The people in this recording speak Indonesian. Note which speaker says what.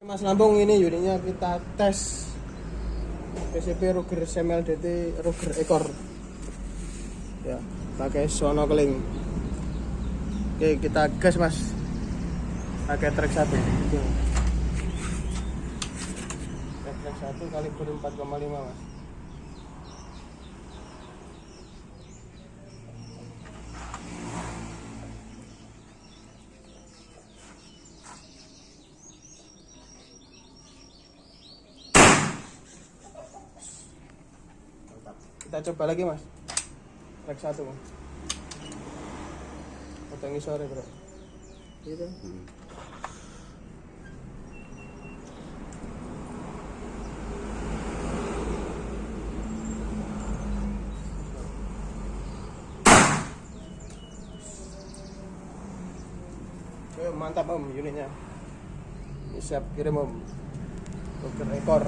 Speaker 1: Mas Lampung, ini unitnya kita tes PCB Ruger SMLDT Ruger ekor ya, pakai sonokeling. Oke, kita gas mas, pakai trek 1 trek 1 kaliber 4,5 mas. Kita coba lagi mas, trek 1 mas, potongi sore bro gitu. Oke, mantap om unitnya, siap kirim om, Ruger ekor.